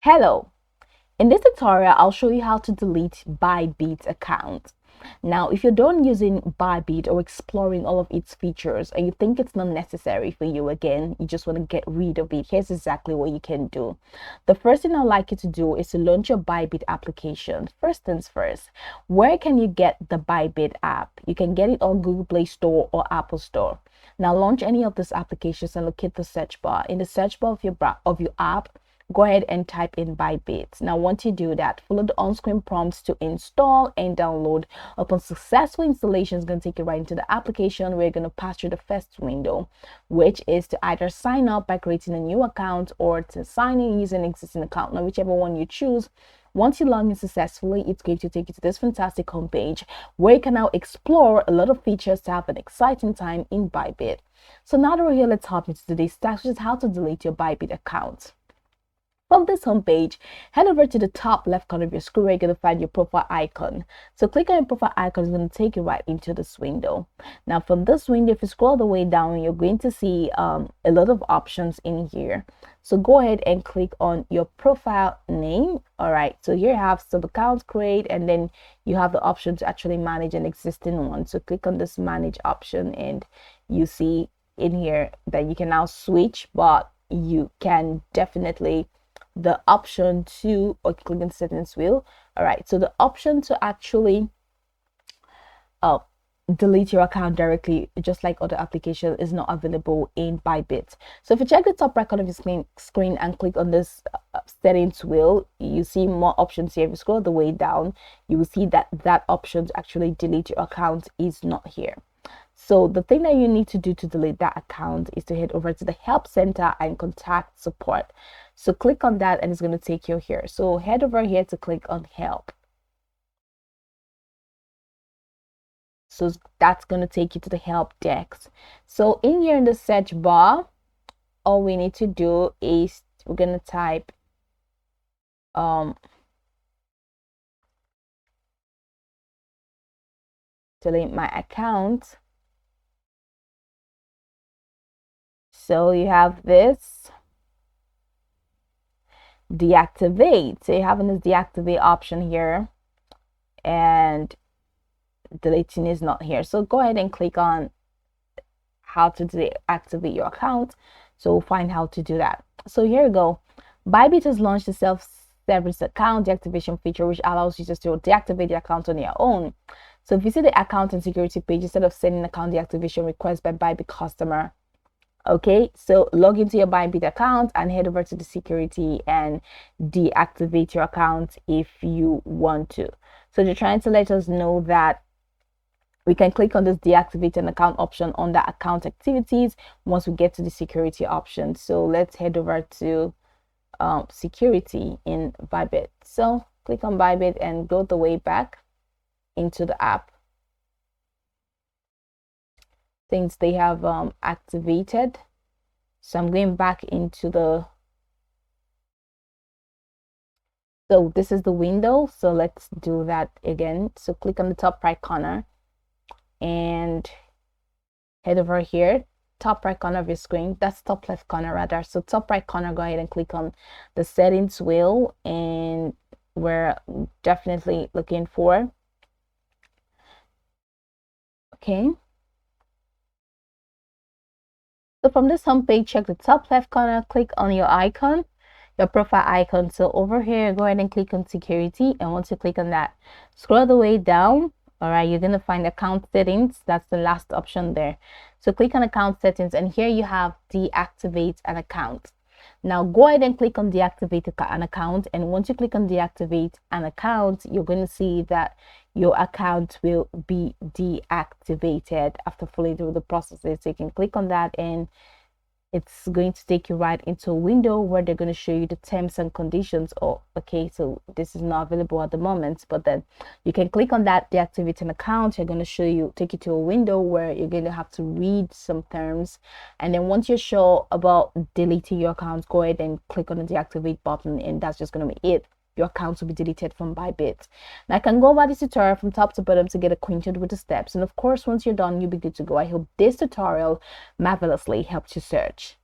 Hello, in this tutorial I'll show you how to delete Bybit account. Now if you're done using Bybit or exploring all of its features and you think it's not necessary for you again, you just want to get rid of it, here's exactly what you can do. The first thing I'd like you to do is to launch your Bybit application. First things first, where can you get the Bybit app? You can get it on Google Play Store or Apple Store. Now launch any of these applications and locate the search bar. In the search bar of your app, go ahead and type in Bybit. Now once you do that, follow the on-screen prompts to install and download. Upon successful installation, it's going to take you right into the application where you're going to pass through the first window, which is to either sign up by creating a new account or to sign in using an existing account. Now whichever one you choose, once you log in successfully, it's going to take you to this fantastic homepage where you can now explore a lot of features to have an exciting time in Bybit. So now that we're here, let's hop into today's task, which is how to delete your Bybit account. From this homepage, head over to the top left corner of your screen where you're going to find your profile icon. So click on your profile icon, it's going to take you right into this window. Now from this window, if you scroll the way down, you're going to see a lot of options in here. So go ahead and click on your profile name. All right, so here you have sub account create, and then you have the option to actually manage an existing one. So click on this manage option and you see in here that you can now switch, but you can definitely the option to, or click on settings wheel. All right, so the option to actually delete your account directly, just like other applications, is not available in Bybit. So if you check the top right corner of your screen and click on this settings wheel, you see more options here. If you scroll the way down, you will see that that option to actually delete your account is not here. So the thing that you need to do to delete that account is to head over to the help center and contact support. So click on that and it's going to take you here. So head over here to click on help. So that's going to take you to the help desk. So in here in the search bar, all we need to do is we're going to type delete my account. So you have this deactivate. So you have this deactivate option here, and deleting is not here. So go ahead and click on how to deactivate your account. So we'll find how to do that. So here we go. Bybit has launched a self-service account deactivation feature, which allows users to deactivate the account on their own. So if you see the account and security page, instead of sending account deactivation request by Bybit customer, okay, so log into your Bybit account and head over to the security and deactivate your account if you want to. So they're trying to let us know that we can click on this deactivate an account option on the account activities once we get to the security option. So let's head over to security in Bybit. So click on Bybit and go the way back into the app. Things they have activated. So I'm going back into the, so this is the window. So let's do that again. So click on the top right corner and head over here, top right corner of your screen. That's top left corner rather. So top right corner, go ahead and click on the settings wheel, and we're definitely looking for, okay. So from this homepage, check the top left corner, click on your icon, your profile icon. So over here, go ahead and click on security. And once you click on that, scroll the way down. All right, you're going to find account settings. That's the last option there. So click on account settings, and here you have deactivate an account. Now go ahead and click on deactivate an account. And once you click on deactivate an account, you're going to see that your account will be deactivated after following through the processes. So you can click on that and it's going to take you right into a window where they're going to show you the terms and conditions. Oh, okay, so this is not available at the moment, but then you can click on that deactivate an account. You're going to take you to a window where you're going to have to read some terms, and then once you're sure about deleting your account, go ahead and click on the deactivate button, and that's just going to be it. Your account will be deleted from Bybit. Now I can go over this tutorial from top to bottom to get acquainted with the steps, and of course once you're done, you'll be good to go. I hope this tutorial marvelously helped you search.